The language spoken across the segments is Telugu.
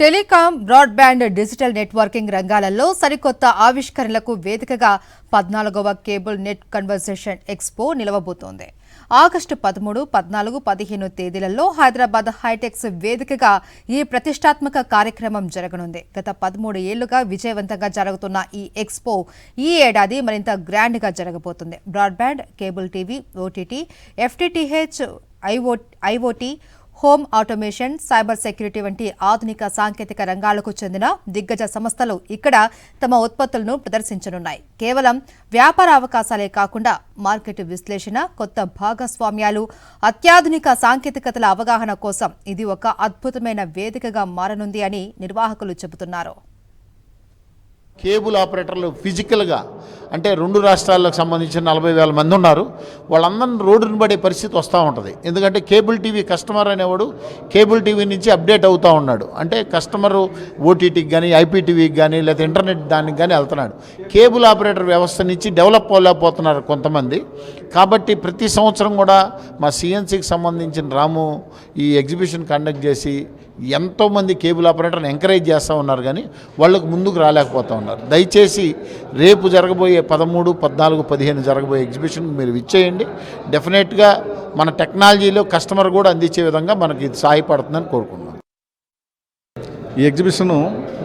టెలికాం, బ్రాడ్బ్యాండ్, డిజిటల్ నెట్వర్కింగ్ రంగాలలో సరికొత్త ఆవిష్కరణలకు వేదికగా 14వ కేబుల్ నెట్ కన్వర్సేషన్ ఎక్స్పో నిలవబోతోంది. ఆగస్టు 13, 14, 15 తేదీలలో హైదరాబాద్ హైటెక్స్ వేదికగా ఈ ప్రతిష్టాత్మక కార్యక్రమం జరగనుంది. గత 13 ఏళ్లుగా విజయవంతంగా జరుగుతున్న ఈ ఎక్స్పో ఈ ఏడాది మరింత గ్రాండ్గా జరగబోతుంది. Broadband, cable TV, OTT, FTTH, IoT, home automation, cyber security వంటి ఆధునిక సాంకేతిక రంగాలకు చెందిన దిగ్గజ సంస్థలు ఇక్కడ తమ ఉత్పత్తులను ప్రదర్శించనున్నాయి. కేవలం వ్యాపార అవకాశాలే కాకుండా మార్కెట్ విశ్లేషణ, కొత్త భాగస్వామ్యాలు, అత్యాధునిక సాంకేతికతల అవగాహన కోసం ఇది ఒక అద్భుతమైన వేదికగా మారనుంది అని నిర్వాహకులు చెబుతున్నారు. కేబుల్ ఆపరేటర్లు ఫిజికల్గా అంటే 2 రాష్ట్రాలకు సంబంధించిన 40,000 మంది ఉన్నారు. వాళ్ళందరినీ రోడ్డును పడే పరిస్థితి వస్తూ ఉంటుంది. ఎందుకంటే కేబుల్ టీవీ కస్టమర్ అనేవాడు కేబుల్ టీవీ నుంచి అప్డేట్ అవుతూ ఉన్నాడు. అంటే కస్టమరు ఓటీటీకి కానీ, ఐపీటీవీకి కానీ, లేదా ఇంటర్నెట్ దానికి కానీ వెళ్తున్నాడు. కేబుల్ ఆపరేటర్ వ్యవస్థ నుంచి డెవలప్ అవ్వలేకపోతున్నారు కొంతమంది. కాబట్టి ప్రతి సంవత్సరం కూడా మా సిఎన్సీకి సంబంధించిన రాము ఈ ఎగ్జిబిషన్ కండక్ట్ చేసి ఎంతోమంది కేబుల్ ఆపరేటర్ని ఎంకరేజ్ చేస్తూ ఉన్నారు, కానీ వాళ్ళకు ముందుకు రాలేకపోతూ ఉన్నారు. దయచేసి రేపు జరగబోయే 13, 14, 15 జరగబోయే ఎగ్జిబిషన్కి మీరు ఇచ్చేయండి. డెఫినెట్గా మన టెక్నాలజీలో కస్టమర్ కూడా అందించే విధంగా మనకి ఇది సహాయపడుతుందని కోరుకుంటున్నాం. ఈ ఎగ్జిబిషను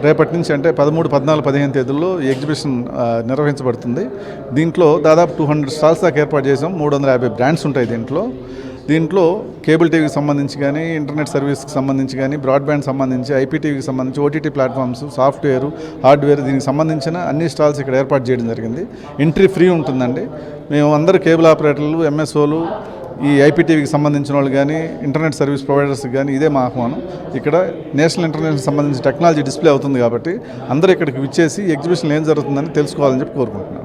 రేపటి నుంచి అంటే 13, 14, 15 తేదీల్లో ఈ ఎగ్జిబిషన్ నిర్వహించబడుతుంది. దీంట్లో దాదాపు 200 స్టాల్స్ దాకా ఏర్పాటు చేసాం. 350 బ్రాండ్స్ ఉంటాయి దీంట్లో కేబుల్ టీవీకి సంబంధించి కానీ, ఇంటర్నెట్ సర్వీస్కి సంబంధించి కానీ, బ్రాడ్బ్యాండ్ సంబంధించి, ఐపీటీవీకి సంబంధించి, ఓటీటీ ప్లాట్ఫామ్స్, సాఫ్ట్వేర్, హార్డ్వేర్ దీనికి సంబంధించిన అన్ని స్టాల్స్ ఇక్కడ ఏర్పాటు చేయడం జరిగింది. ఎంట్రీ ఫ్రీ ఉంటుందండి. మేము అందరు కేబుల్ ఆపరేటర్లు, ఎంఎస్ఓలు, ఈ ఐపీటీవీకి సంబంధించిన వాళ్ళు కానీ, ఇంటర్నెట్ సర్వీస్ ప్రొవైడర్స్కి కానీ ఇదే మా ఆహ్వానం. ఇక్కడ నేషనల్ ఇంటర్నేషనల్ సంబంధించిన టెక్నాలజీ డిస్ప్లే అవుతుంది కాబట్టి అందరూ ఇక్కడికి విచ్చేసి ఎగ్జిబిషన్లో ఏం జరుగుతుందని తెలుసుకోవాలని చెప్పి కోరుకుంటున్నాను.